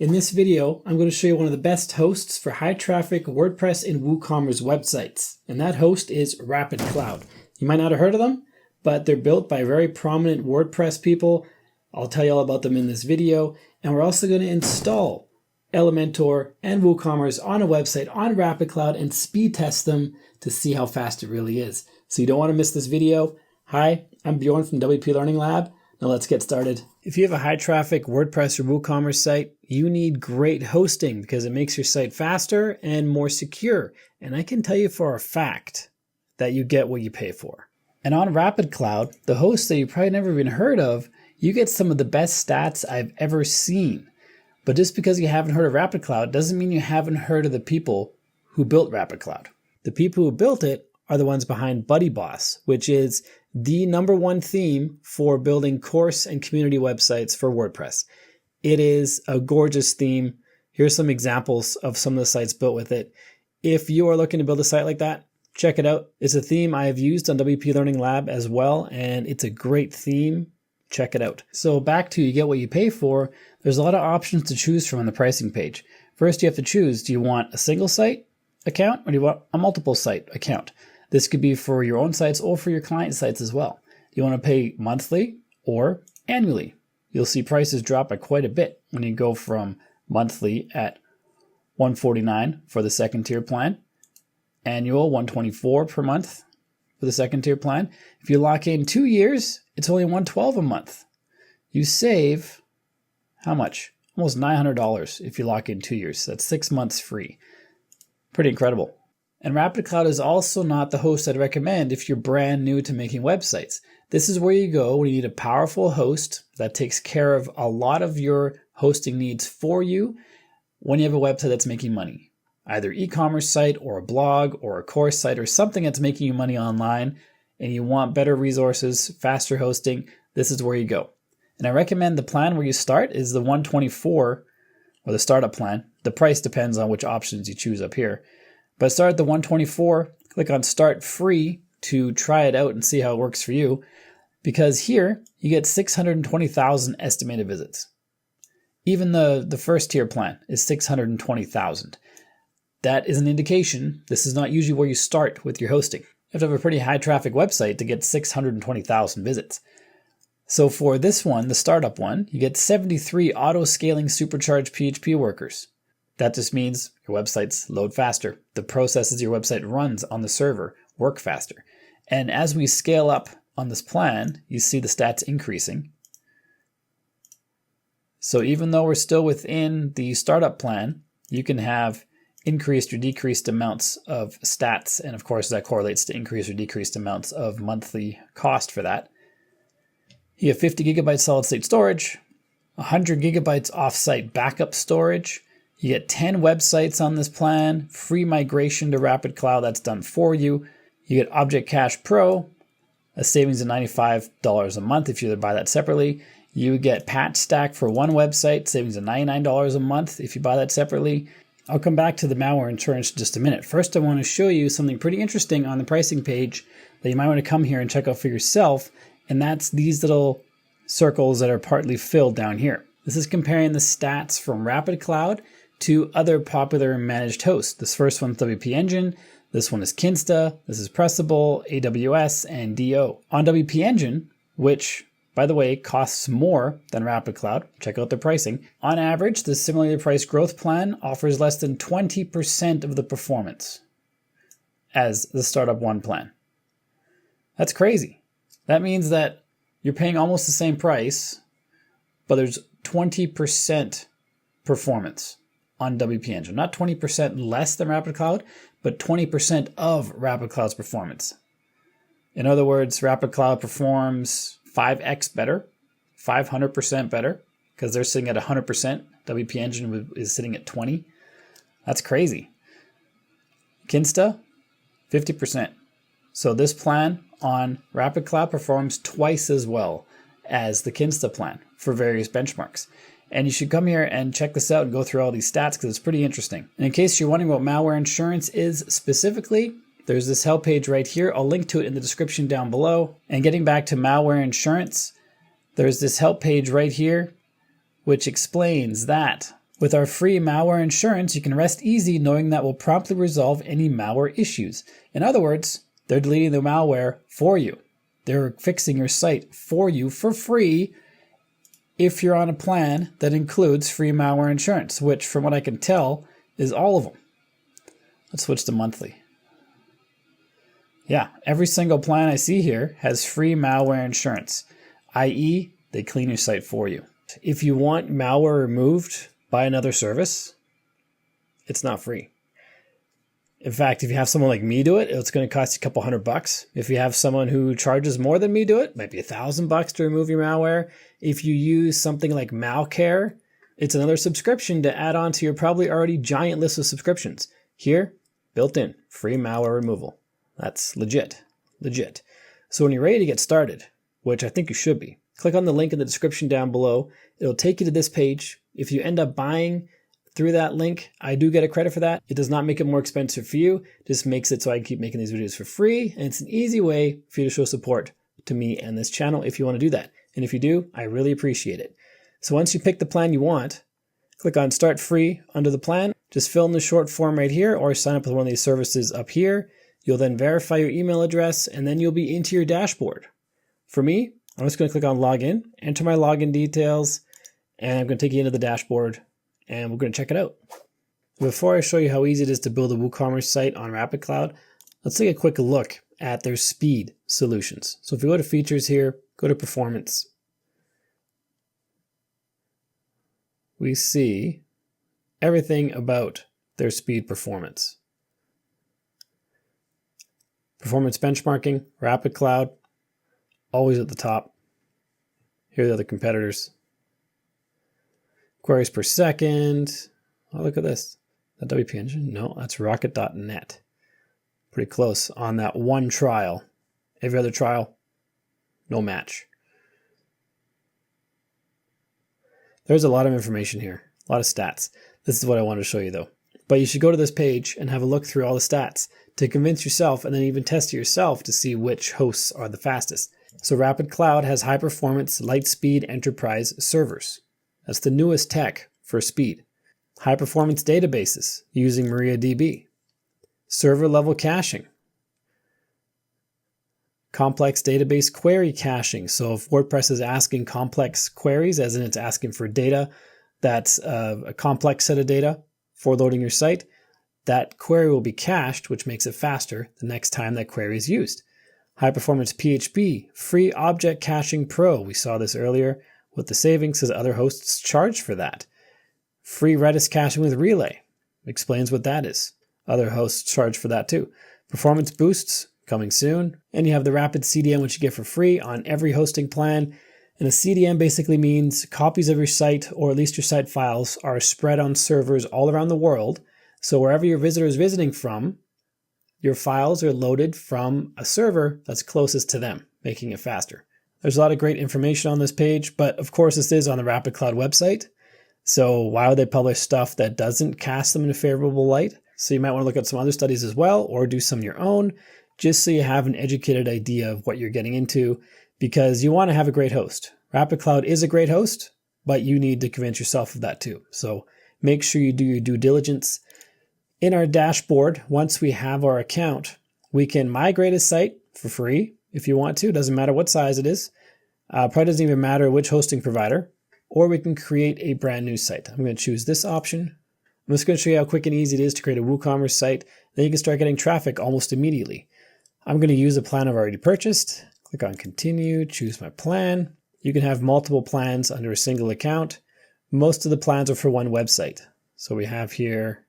In this video, I'm going to show you one of the best hosts for high traffic WordPress and WooCommerce websites, and that host is Rapyd Coud. You might not have heard of them, but they're built by very prominent WordPress people. I'll tell you all about them in this video, and we're also going to install Elementor and WooCommerce on a website on Rapyd Coud and speed test them to see how fast it really is. So you don't want to miss this video. Hi, I'm Bjorn from WPLearningLab. Now let's get started. If you have a high traffic WordPress or WooCommerce site, you need great hosting because it makes your site faster and more secure. And I can tell you for a fact that you get what you pay for. And on Rapyd Coud, the host that you probably never even heard of, you get some of the best stats I've ever seen. But just because you haven't heard of Rapyd Coud doesn't mean you haven't heard of the people who built Rapyd Coud. The people who built it are the ones behind BuddyBoss, which is the #1 theme for building course and community websites for WordPress. It is a gorgeous theme. Here's some examples of some of the sites built with it. If you are looking to build a site like that, check it out. It's a theme I have used on WPLearningLab as well, and it's a great theme. Check it out. So back to you get what you pay for, there's a lot of options to choose from on the pricing page. First, you have to choose, do you want a single site account or do you want a multiple site account? This could be for your own sites or for your client sites as well. You want to pay monthly or annually. You'll see prices drop by quite a bit when you go from monthly at $149 for the second tier plan, annual $124 per month for the second tier plan. If you lock in 2 years, it's only $112 a month. You save how much? Almost $900 if you lock in 2 years. That's 6 months free. Pretty incredible. And Rapyd Coud is also not the host I'd recommend if you're brand new to making websites. This is where you go when you need a powerful host that takes care of a lot of your hosting needs for you when you have a website that's making money. Either e-commerce site or a blog or a course site or something that's making you money online and you want better resources, faster hosting, this is where you go. And I recommend the plan where you start is the $124 or the startup plan. The price depends on which options you choose up here. But start at the $124, click on Start Free to try it out and see how it works for you. Because here, you get 620,000 estimated visits. Even the first tier plan is 620,000. That is an indication this is not usually where you start with your hosting. You have to have a pretty high traffic website to get 620,000 visits. So for this one, the startup one, you get 73 auto-scaling supercharged PHP workers. That just means your websites load faster. The processes your website runs on the server work faster. And as we scale up on this plan, you see the stats increasing. So even though we're still within the startup plan, you can have increased or decreased amounts of stats. And of course, that correlates to increased or decreased amounts of monthly cost for that. You have 50 gigabytes solid state storage, 100 gigabytes offsite backup storage. You get 10 websites on this plan, free migration to Rapyd Coud, that's done for you. You get Object Cache Pro, a savings of $95 a month if you buy that separately. You get Patch Stack for one website, savings of $99 a month if you buy that separately. I'll come back to the malware insurance in just a minute. First, I want to show you something pretty interesting on the pricing page that you might want to come here and check out for yourself, and that's these little circles that are partly filled down here. This is comparing the stats from Rapyd Coud to other popular managed hosts. This first one's WP Engine, this one is Kinsta, this is Pressable, AWS, and DO. On WP Engine, which, by the way, costs more than Rapyd Coud, check out their pricing. On average, the similarly priced growth plan offers less than 20% of the performance as the Startup 1 plan. That's crazy. That means that you're paying almost the same price, but there's 20% performance on WP Engine. Not 20% less than Rapyd Coud, but 20% of Rapyd Coud's performance. In other words, Rapyd Coud performs 5x better, 500% better, because they're sitting at 100%. WP Engine is sitting at 20. That's crazy. Kinsta, 50%. So this plan on Rapyd Coud performs twice as well as the Kinsta plan for various benchmarks. And you should come here and check this out and go through all these stats because it's pretty interesting. And in case you're wondering what malware insurance is specifically, there's this help page right here. I'll link to it in the description down below. And getting back to malware insurance, there's this help page right here, which explains that With our free malware insurance, you can rest easy knowing that we'll promptly resolve any malware issues. In other words, they're deleting the malware for you. They're fixing your site for you for free if you're on a plan that includes free malware insurance, which from what I can tell is all of them. Let's switch to monthly. Yeah, every single plan I see here has free malware insurance, i.e. they clean your site for you. If you want malware removed by another service, it's not free. In fact, if you have someone like me do it, it's going to cost you a couple $100. If you have someone who charges more than me do it, it might be $1,000 to remove your malware. If you use something like Malcare, it's another subscription to add on to your probably already giant list of subscriptions. Here, built in, free malware removal. That's legit. So when you're ready to get started, which I think you should be, click on the link in the description down below. It'll take you to this page. If you end up buying through that link, I do get a credit for that. It does not make it more expensive for you. It just makes it so I can keep making these videos for free. And it's an easy way for you to show support to me and this channel if you want to do that. And if you do, I really appreciate it. So once you pick the plan you want, click on Start Free under the plan. Just fill in the short form right here or sign up with one of these services up here. You'll then verify your email address and then you'll be into your dashboard. For me, I'm just going to click on Login, enter my login details, and I'm going to take you into the dashboard and we're going to check it out. Before I show you how easy it is to build a WooCommerce site on Rapyd Coud, let's take a quick look at their speed solutions. So if you go to Features here, go to Performance, we see everything about their speed performance. Performance benchmarking, Rapyd Coud, always at the top. Here are the other competitors. Queries per second. Oh, look at this. That WP engine? No, that's rocket.net. Pretty close on that one trial. Every other trial, no match. There's a lot of information here, a lot of stats. This is what I wanted to show you though. But you should go to this page and have a look through all the stats to convince yourself and then even test it yourself to see which hosts are the fastest. So Rapyd Coud has high performance, light speed enterprise servers. That's the newest tech for speed. High performance databases using MariaDB. Server level caching. Complex database query caching. So if WordPress is asking complex queries, as in it's asking for data that's a complex set of data for loading your site, that query will be cached, which makes it faster the next time that query is used. High performance PHP, free object caching pro. We saw this earlier with the savings as other hosts charge for that. Free Redis caching with Relay. Explains what that is. Other hosts charge for that too. Performance boosts coming soon. And you have the Rapyd CDN, which you get for free on every hosting plan. And a CDN basically means copies of your site, or at least your site files, are spread on servers all around the world. So wherever your visitor is visiting from, your files are loaded from a server that's closest to them, making it faster. There's a lot of great information on this page, but of course this is on the Rapyd Coud website. So why would they publish stuff that doesn't cast them in a favorable light? So you might want to look at some other studies as well, or do some of your own, just so you have an educated idea of what you're getting into, because you want to have a great host. Rapyd Coud is a great host, but you need to convince yourself of that too. So make sure you do your due diligence. In our dashboard, once we have our account, we can migrate a site for free if you want to. Doesn't matter what size it is. Probably doesn't even matter which hosting provider. Or we can create a brand new site. I'm going to choose this option. I'm just going to show you how quick and easy it is to create a WooCommerce site. Then you can start getting traffic almost immediately. I'm going to use a plan I've already purchased. Click on Continue, choose my plan. You can have multiple plans under a single account. Most of the plans are for one website. So we have here,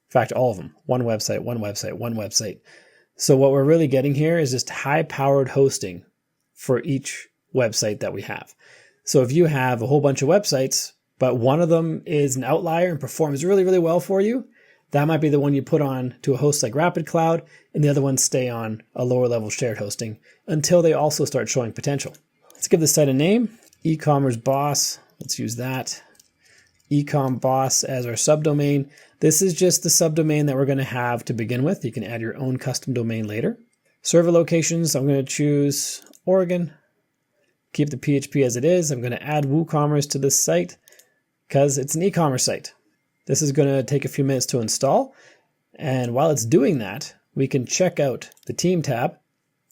in fact, all of them. One website, one website, one website. So what we're really getting here is just high-powered hosting for each website that we have. So if you have a whole bunch of websites, but one of them is an outlier and performs really, really well for you, that might be the one you put on to a host like Rapyd Coud, and the other ones stay on a lower level shared hosting until they also start showing potential. Let's give this site a name, e-commerce boss. Let's use that. Ecom boss as our subdomain. This is just the subdomain that we're going to have to begin with. You can add your own custom domain later. Server locations, I'm going to choose Oregon. Keep the PHP as it is. I'm going to add WooCommerce to this site because it's an e-commerce site. This is going to take a few minutes to install. And while it's doing that, we can check out the team tab.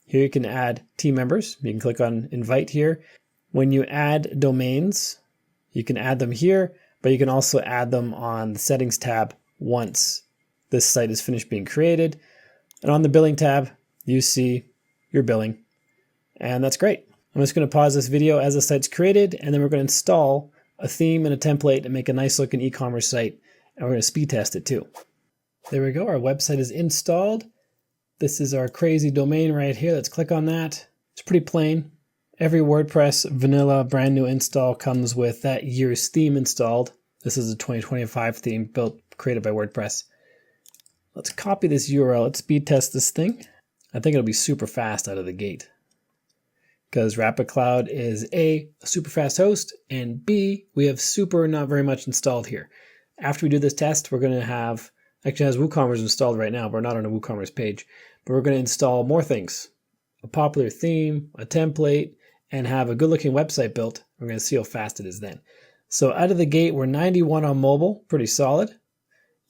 Here you can add team members. You can click on invite here. When you add domains, you can add them here, but you can also add them on the settings tab once this site is finished being created. And on the billing tab, you see your billing. And that's great. I'm just going to pause this video as the site's created, and then we're going to install a theme and a template and make a nice looking e-commerce site. And we're going to speed test it too. There we go. Our website is installed. This is our crazy domain right here. Let's click on that. It's pretty plain. Every WordPress vanilla brand new install comes with that year's theme installed. This is a 2025 theme created by WordPress. Let's copy this URL. Let's speed test this thing. I think it'll be super fast out of the gate, because Rapyd Coud is A, a super fast host, and B, we have super not very much installed here. After we do this test, we're going to have, actually has WooCommerce installed right now, but we're not on a WooCommerce page, but we're going to install more things. A popular theme, a template, and have a good looking website built. We're going to see how fast it is then. So out of the gate, we're 91 on mobile, pretty solid.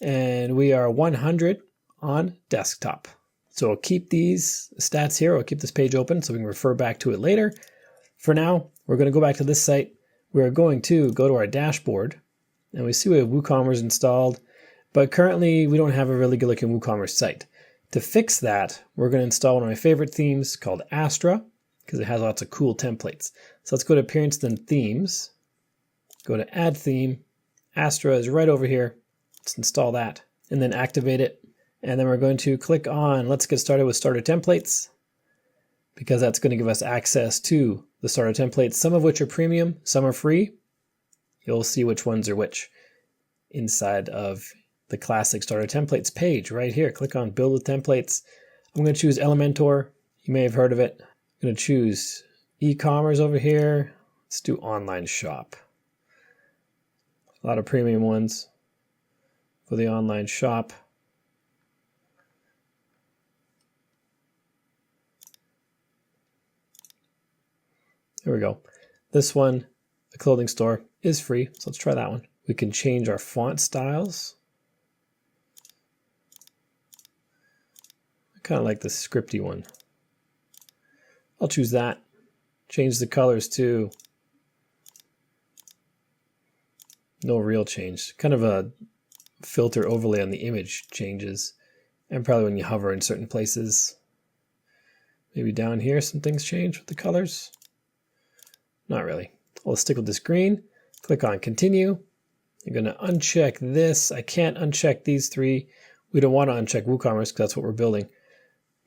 And we are 100 on desktop. So I'll keep these stats here. I'll keep this page open so we can refer back to it later. For now, we're going to go back to this site. We're going to go to our dashboard, and we see we have WooCommerce installed, but currently we don't have a really good looking WooCommerce site. To fix that, we're going to install one of my favorite themes called Astra, because it has lots of cool templates. So let's go to Appearance, then Themes. Go to Add Theme. Astra is right over here. Let's install that and then activate it. And then we're going to click on Let's Get Started with Starter Templates, because that's going to give us access to the starter templates, some of which are premium, some are free. You'll see which ones are which inside of the classic starter templates page right here. Click on Build with Templates. I'm going to choose Elementor. You may have heard of it. I'm going to choose e-commerce over here. Let's do online shop. A lot of premium ones for the online shop. There we go. This one, the clothing store, is free, so let's try that one. We can change our font styles. I kind of like the scripty one. I'll choose that. Change the colors too. No real change. Kind of a filter overlay on the image changes. And probably when you hover in certain places. Maybe down here some things change with the colors. Not really. I'll stick with this green. Click on Continue. I'm going to uncheck this. I can't uncheck these three. We don't want to uncheck WooCommerce because that's what we're building.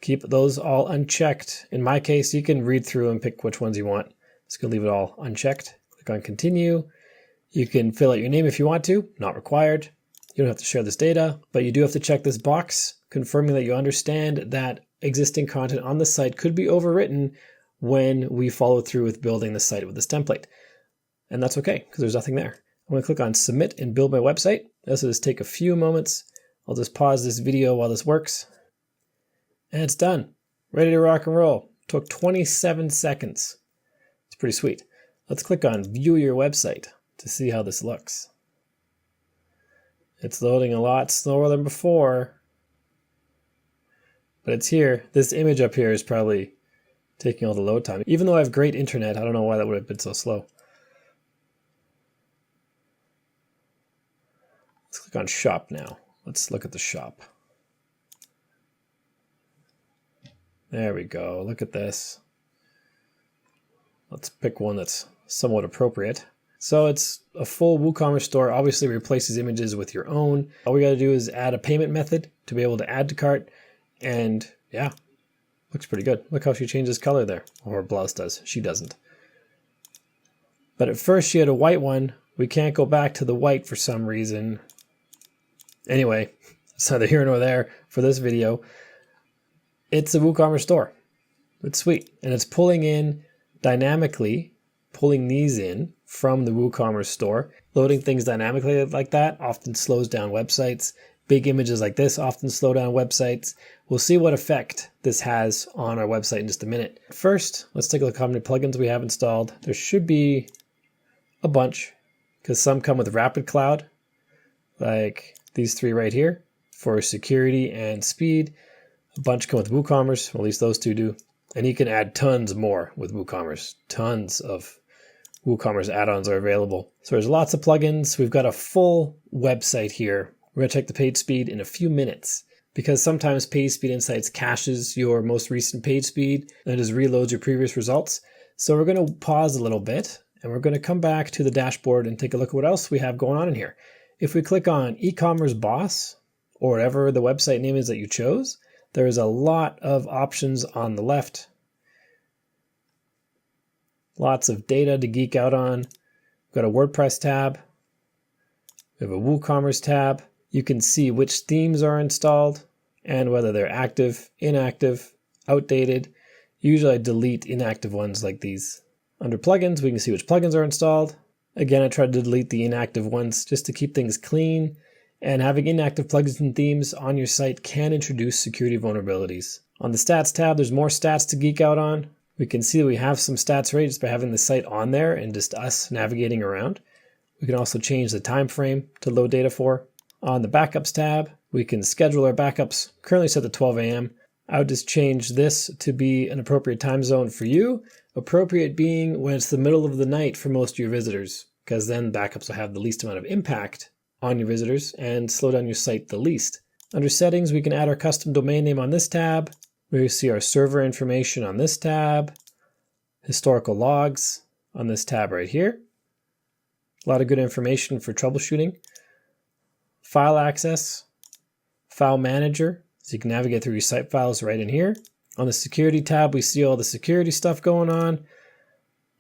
Keep those all unchecked. In my case, you can read through and pick which ones you want. Just going to leave it all unchecked. Click on Continue. You can fill out your name if you want to. Not required. You don't have to share this data, but you do have to check this box confirming that you understand that existing content on the site could be overwritten when we follow through with building the site with this template. And that's okay, because there's nothing there. I'm going to click on Submit and Build My Website. This will just take a few moments. I'll just pause this video while this works. And it's done. Ready to rock and roll. Took 27 seconds. It's pretty sweet. Let's click on View Your Website to see how this looks. It's loading a lot slower than before. But it's here. This image up here is probably taking all the load time. Even though I have great internet, I don't know why that would have been so slow. Let's click on Shop now. Let's look at the shop. There we go. Look at this. Let's pick one that's somewhat appropriate. So it's a full WooCommerce store. Obviously replaces images with your own. All we got to do is add a payment method to be able to add to cart. And yeah, looks pretty good. Look how she changes color there. Or her blouse does. She doesn't. But at first she had a white one. We can't go back to the white for some reason. Anyway, it's neither here nor there for this video. It's a WooCommerce store. It's sweet. And it's pulling in dynamically, pulling these in from the WooCommerce store. Loading things dynamically like that often slows down websites. Big images like this often slow down websites. We'll see what effect this has on our website in just a minute. First, let's take a look at how many plugins we have installed. There should be a bunch, because some come with Rapyd Coud. like these three right here for security and speed. A bunch come with Woocommerce, well, at least those two do. And you can add tons more with Woocommerce. Tons of Woocommerce add-ons are available. So there's lots of plugins. We've got a full website here. We're going to check the page speed in a few minutes because sometimes Page Speed Insights caches your most recent page speed and it just reloads your previous results. So we're going to pause a little bit and we're going to come back to the dashboard and take a look at what else we have going on in here. If we click on e-commerce boss or whatever the website name is that you chose, there's a lot of options on the left. Lots of data to geek out on. We've got a WordPress tab. We have a WooCommerce tab. You can see which themes are installed and whether they're active, inactive, outdated. Usually I delete inactive ones like these. Under plugins, we can see which plugins are installed. Again, I tried to delete the inactive ones just to keep things clean. And having inactive plugins and themes on your site can introduce security vulnerabilities. On the stats tab, there's more stats to geek out on. We can see that we have some stats right just by having the site on there and just us navigating around. We can also change the time frame to load data for. On the backups tab, we can schedule our backups, currently set to 12 a.m. I would just change this to be an appropriate time zone for you, appropriate being when it's the middle of the night for most of your visitors, because then backups will have the least amount of impact on your visitors and slow down your site the least. Under settings, we can add our custom domain name on this tab. We see our server information on this tab, historical logs on this tab right here. A lot of good information for troubleshooting. File access, file manager, so you can navigate through your site files right in here. On the security tab, we see all the security stuff going on.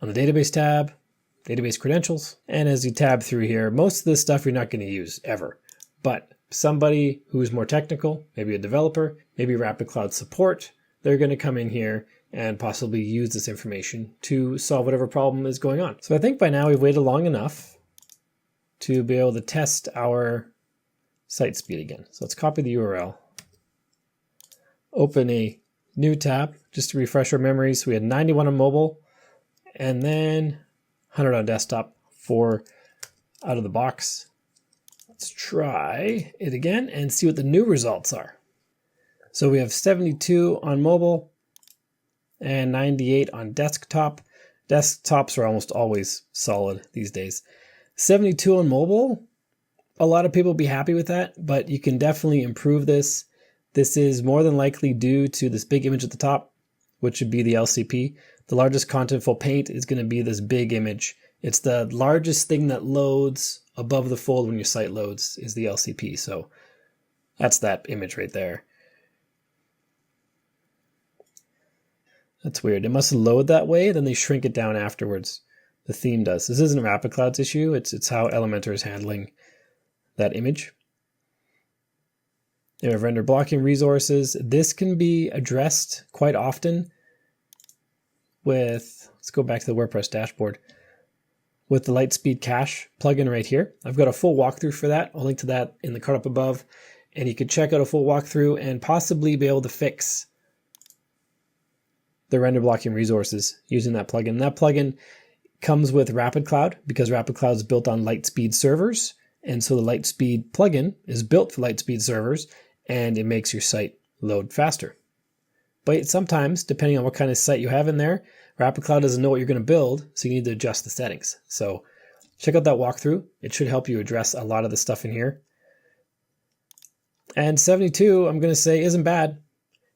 On the database tab, database credentials. And as you tab through here, most of this stuff you're not going to use ever. But somebody who's more technical, maybe a developer, maybe Rapyd Coud support, they're going to come in here and possibly use this information to solve whatever problem is going on. So I think by now we've waited long enough to be able to test our site speed again. So let's copy the URL, open a new tab just to refresh our memories. We had 91 on mobile and then 100 on desktop for out of the box. Let's try it again and see what the new results are. So we have 72 on mobile and 98 on desktop. Desktops are almost always solid these days. 72 on mobile, a lot of people will be happy with that, but you can definitely improve this. This is more than likely due to this big image at the top, which would be the LCP. The largest contentful paint is going to be this big image. It's the largest thing that loads above the fold when your site loads is the LCP. So that's that image right there. That's weird. It must load that way, then they shrink it down afterwards. The theme does. This isn't Rapyd Coud's issue. It's how Elementor is handling that image. You have render blocking resources. This can be addressed quite often with, let's go back to the WordPress dashboard, with the Lightspeed Cache plugin right here. I've got a full walkthrough for that. I'll link to that in the card up above. And you could check out a full walkthrough and possibly be able to fix the render blocking resources using that plugin. That plugin comes with Rapyd Coud because Rapyd Coud is built on Lightspeed servers. And so the Lightspeed plugin is built for Lightspeed servers and it makes your site load faster. But sometimes, depending on what kind of site you have in there, Rapyd Coud doesn't know what you're going to build, so you need to adjust the settings. So check out that walkthrough. It should help you address a lot of the stuff in here. And 72, I'm going to say, isn't bad.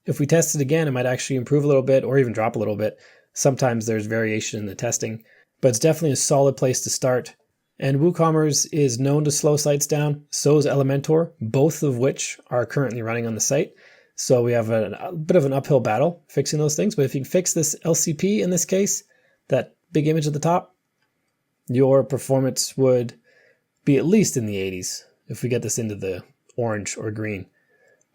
If we test it again, it might actually improve a little bit or even drop a little bit. Sometimes there's variation in the testing, but it's definitely a solid place to start. And WooCommerce is known to slow sites down. So is Elementor, both of which are currently running on the site. So we have a bit of an uphill battle fixing those things. But if you can fix this LCP in this case, that big image at the top, your performance would be at least in the 80s if we get this into the orange or green.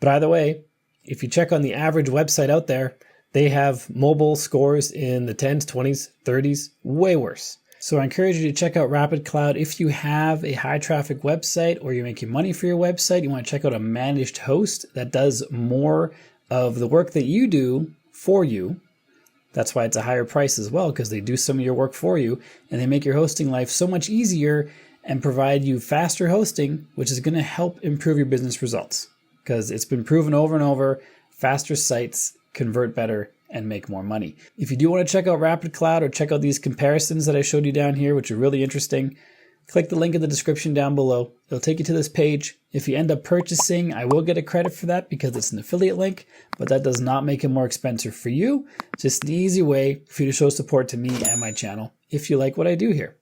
But either way, if you check on the average website out there, they have mobile scores in the 10s, 20s, 30s, way worse. So I encourage you to check out Rapyd Coud. If you have a high traffic website or you're making money for your website, you want to check out a managed host that does more of the work that you do for you. That's why it's a higher price as well, because they do some of your work for you and they make your hosting life so much easier and provide you faster hosting, which is going to help improve your business results. Because it's been proven over and over, faster sites convert better and make more money. If you do want to check out Rapyd Coud or check out these comparisons that I showed you down here, which are really interesting, click the link in the description down below. It'll take you to this page. If you end up purchasing, I will get a credit for that because it's an affiliate link, but that does not make it more expensive for you. Just an easy way for you to show support to me and my channel if you like what I do here.